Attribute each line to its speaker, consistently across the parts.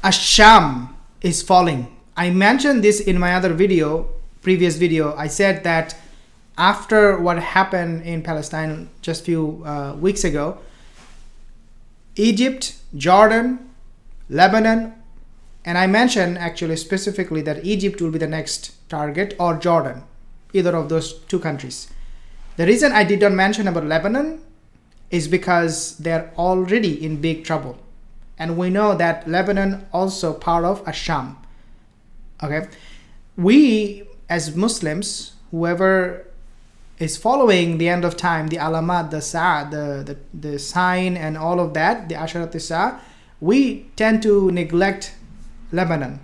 Speaker 1: Asham is falling. I mentioned this in my other video, previous video. I said that after what happened in Palestine just few weeks ago, Egypt, Jordan, Lebanon, and I mentioned actually specifically that Egypt will be the next target, or Jordan, either of those two countries. The reason I did not mention about Lebanon is because they're already in big trouble. And we know that Lebanon also part of Asham. Okay, we as Muslims, whoever is following the end of time, the alamat, the sa, the sign and all of that, the asharat sa, we tend to neglect Lebanon.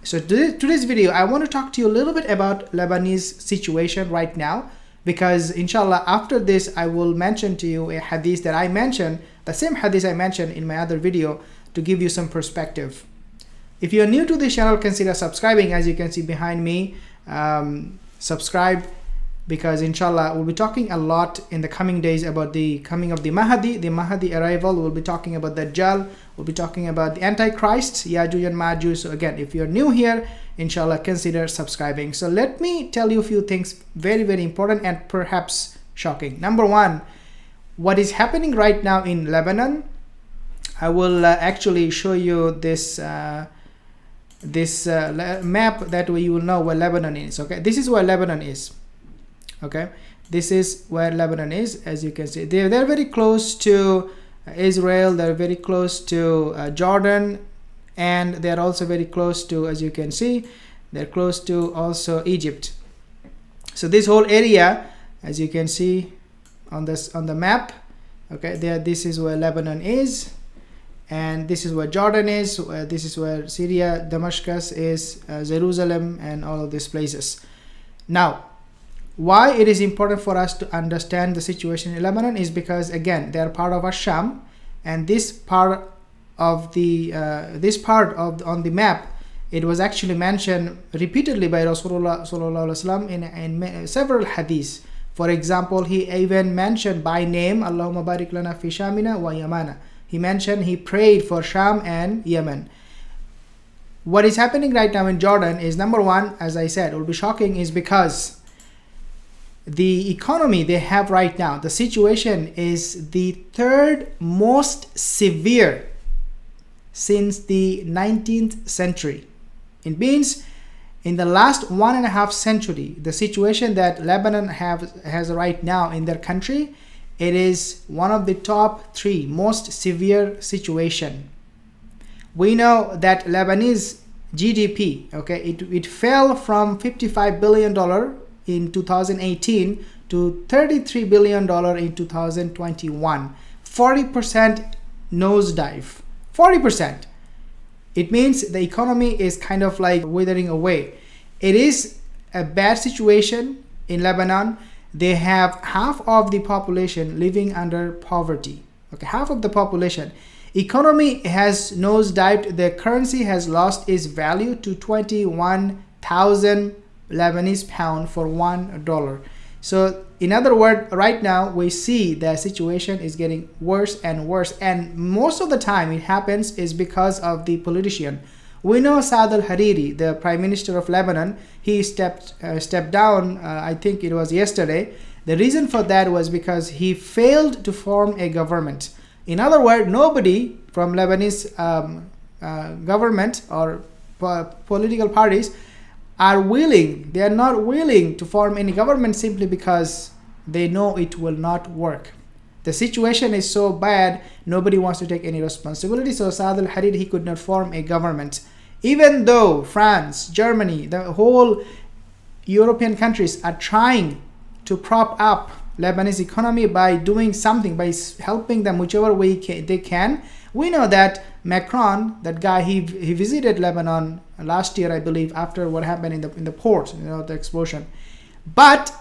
Speaker 1: So today's video, I want to talk to you a little bit about Lebanese situation right now, because inshallah after this I will mention to you a hadith that I mentioned, the same hadith I mentioned in my other video, to give you some perspective. If you are new to this channel, consider subscribing. As you can see behind me, subscribe, because inshallah we'll be talking a lot in the coming days about the coming of the Mahdi arrival. We'll be talking about Dajjal, we'll be talking about the Antichrist, Yajuj and Majuj. So again, if you're new here, inshallah consider subscribing. So let me tell you a few things very, very important and perhaps shocking. Number one, what is happening right now in Lebanon. I will actually show you this map that way you will know where Lebanon is. Okay, this is where Lebanon is. Okay, this is where Lebanon is. As you can see, they're very close to Israel, they're very close to Jordan, and they're also very close to, as you can see, they're close to also Egypt. So this whole area, as you can see on the map, okay, this is where Lebanon is, and this is where Jordan is, this is where Syria, Damascus is, Jerusalem, and all of these places. Now, why it is important for us to understand the situation in Lebanon is because, again, they are part of Asham, and this part of the on the map, it was actually mentioned repeatedly by Rasulullah sallallahu alaihi wasallam in several hadiths. For example, he even mentioned by name, Allahumma barik lana fi Shamina wa Yamana. He prayed for Sham and Yemen. What is happening right now in Jordan is, number one, as I said, it will be shocking, is because the economy they have right now, the situation is the third most severe since the 19th century. It means in the last 1.5 century, the situation that Lebanon has right now in their country, it is one of the top 3 most severe situation. We know that Lebanese GDP, okay, it fell from $55 billion in 2018 to $33 billion in 2021. 40% nosedive. 40%. It means the economy is kind of like withering away. It is a bad situation in Lebanon. They have half of the population living under poverty. Okay, half of the population. Economy has nosedived. The currency has lost its value to 21,000 Lebanese pound for $1. So in other words, right now we see the situation is getting worse and worse, and most of the time it happens is because of the politician. We know Saad al-Hariri, the Prime Minister of Lebanon, he stepped down, I think it was yesterday. The reason for that was because he failed to form a government. In other words, nobody from Lebanese government or political parties they are not willing to form any government, simply because they know it will not work. The situation is so bad, nobody wants to take any responsibility. So Saad al-Hariri, he could not form a government. Even though France, Germany, the whole European countries are trying to prop up Lebanese economy by doing something, by helping them whichever way they can. We know that Macron, that guy, he visited Lebanon last year, I believe, after what happened in the port, the explosion. But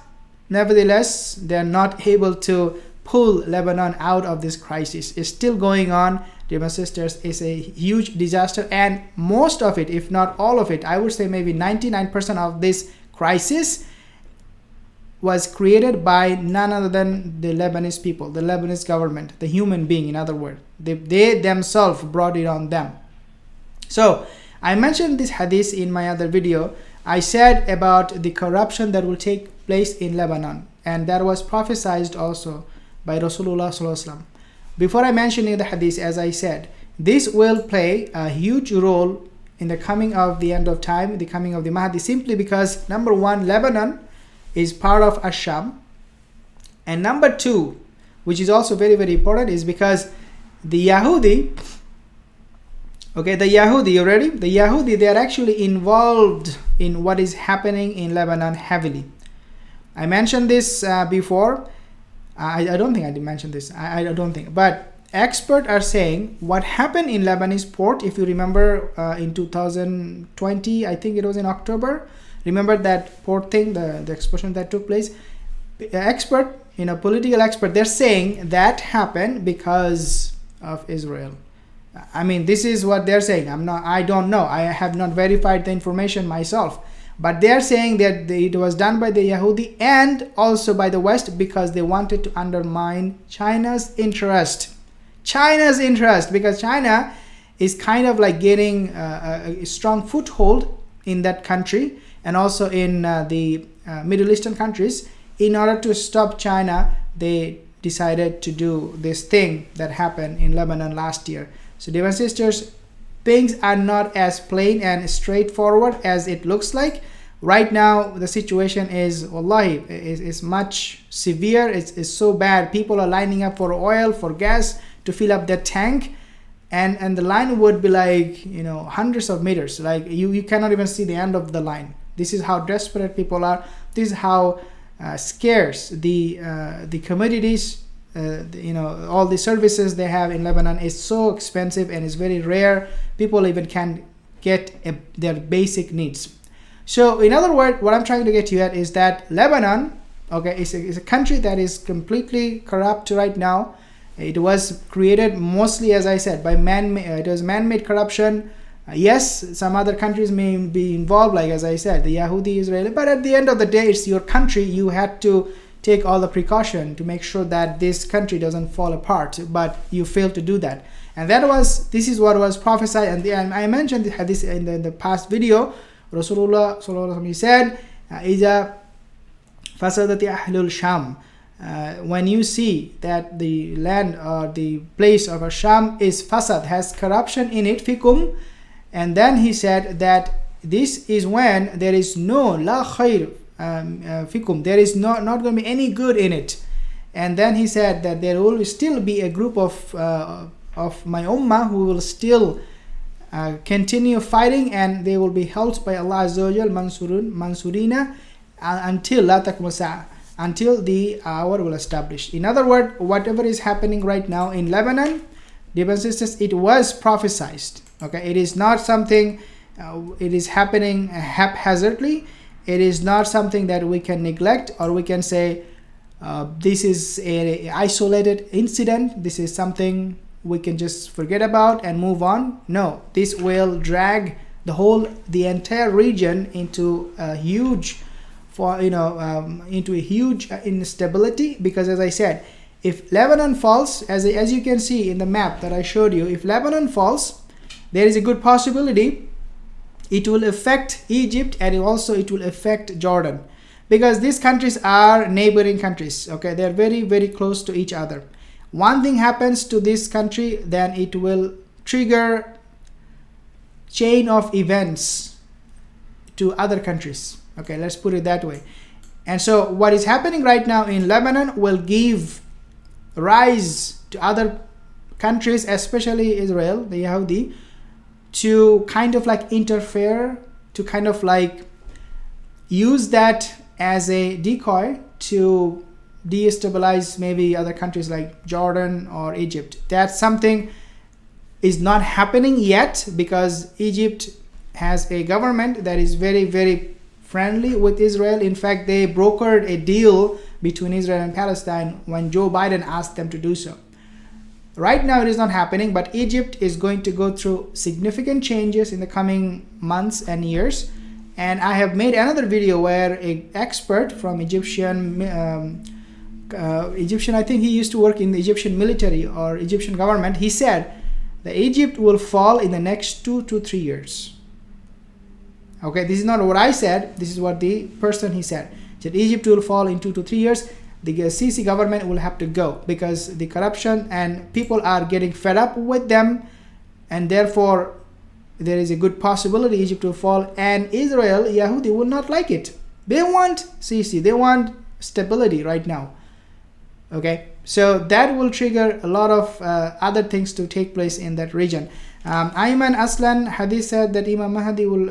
Speaker 1: nevertheless, they're not able to pull Lebanon out of this crisis. It's still going on, dear my sisters. It's a huge disaster, and most of it, if not all of it, I would say maybe 99% of this crisis was created by none other than the Lebanese people, the Lebanese government, the human being, in other words. They themselves brought it on them. So I mentioned this hadith in my other video. I said about the corruption that will take place in Lebanon, and that was prophesied also by Rasulullah sallallahu alaihi wasallam. Before I mention the hadith, as I said, this will play a huge role in the coming of the end of time, the coming of the Mahdi, simply because number one, Lebanon is part of Asham, and number two, which is also very, very important, is because the Yahudi, okay, the Yahudi, you ready? The Yahudi, they are actually involved in what is happening in Lebanon heavily. I mentioned this before. I don't think I did mention this. I don't think. But experts are saying what happened in Lebanese port, if you remember in 2020, I think it was in October. Remember that port thing, the explosion that took place? Expert, political expert, they're saying that happened because of Israel. I mean, this is what they're saying. I don't know. I have not verified the information myself. But they're saying that it was done by the Yahudi and also by the West because they wanted to undermine China's interest. Because China is kind of like getting a strong foothold in that country and also in the Middle Eastern countries. In order to stop China, they decided to do this thing that happened in Lebanon last year. So, dear sisters, things are not as plain and straightforward as it looks like. Right now, the situation is, wallahi, is much severe. It's so bad. People are lining up for oil, for gas, to fill up their tank. And the line would be like, hundreds of meters. Like, you cannot even see the end of the line. This is how desperate people are. This is how scarce the commodities, all the services they have in Lebanon is so expensive and is very rare. People even can't get their basic needs. So in other words, what I'm trying to get to at is that Lebanon, okay, is a country that is completely corrupt right now. It was created mostly, as I said, by it was man-made corruption. Yes, some other countries may be involved, like as I said, the Yahudi, Israeli, but at the end of the day, it's your country. You had to take all the precaution to make sure that this country doesn't fall apart, but you failed to do that. And this is what was prophesied. And I mentioned the hadith in the past video. Rasulullah sallallahu alaihi wasallam said, "Ija fasadati ahlul Sham." When you see that the land or the place of Sham is fasad, has corruption in it, fikum, and then he said that this is when there is no la khair fikum, there is not going to be any good in it. And then he said that there will still be a group of my ummah who will still continue fighting, and they will be helped by Allah Azza wa Jal, mansurina, until la takum sa'a, until the hour will establish. In other words, whatever is happening right now in Lebanon, dear sisters, it was prophesied. Okay, it is not something. It is happening haphazardly. It is not something that we can neglect or we can say this is an isolated incident. This is something we can just forget about and move on. No, this will drag the entire region into a huge instability, because as I said, if Lebanon falls, as you can see in the map that I showed you, if Lebanon falls, there is a good possibility it will affect Egypt, and also it will affect Jordan, because these countries are neighboring countries. Okay, they are very, very close to each other. One thing happens to this country, then it will trigger chain of events to other countries. Okay, let's put it that way. And so what is happening right now in Lebanon will give rise to other countries, especially Israel, the Yahudi, to kind of like interfere, to kind of like use that as a decoy to destabilize maybe other countries like Jordan or Egypt. That's something is not happening yet, because Egypt has a government that is very, very friendly with Israel. In fact, they brokered a deal between Israel and Palestine when Joe Biden asked them to do so. Right now it is not happening, but Egypt is going to go through significant changes in the coming months and years. And I have made another video where an expert from Egyptian, I think he used to work in the Egyptian military or Egyptian government, he said the Egypt will fall in the next 2 to 3 years. Okay, this is not what I said, this is what the person he said. That Egypt will fall in 2 to 3 years. The Sisi government will have to go because the corruption and people are getting fed up with them, and therefore there is a good possibility Egypt will fall, and Israel, Yahudi will not like it. They want Sisi, they want stability right now. Okay, so that will trigger a lot of other things to take place in that region. Ayman Aslan Hadith said that Imam Mahdi will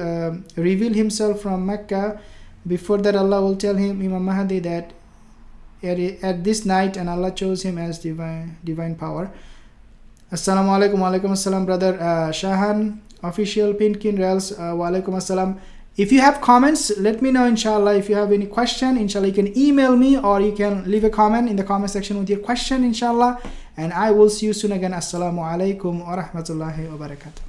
Speaker 1: reveal himself from Mecca. Before that, Allah will tell him, Imam Mahdi, that at this night, and Allah chose him as divine power. Assalamu alaikum. Wa alaikum assalam, brother Shahan official Pinkin Rails. Wa alaikum assalam. If you have comments, let me know, inshallah. If you have any question, inshallah, you can email me or you can leave a comment in the comment section with your question, inshallah. And I will see you soon again. Assalamu alaikum wa rahmatullahi wa barakatuh.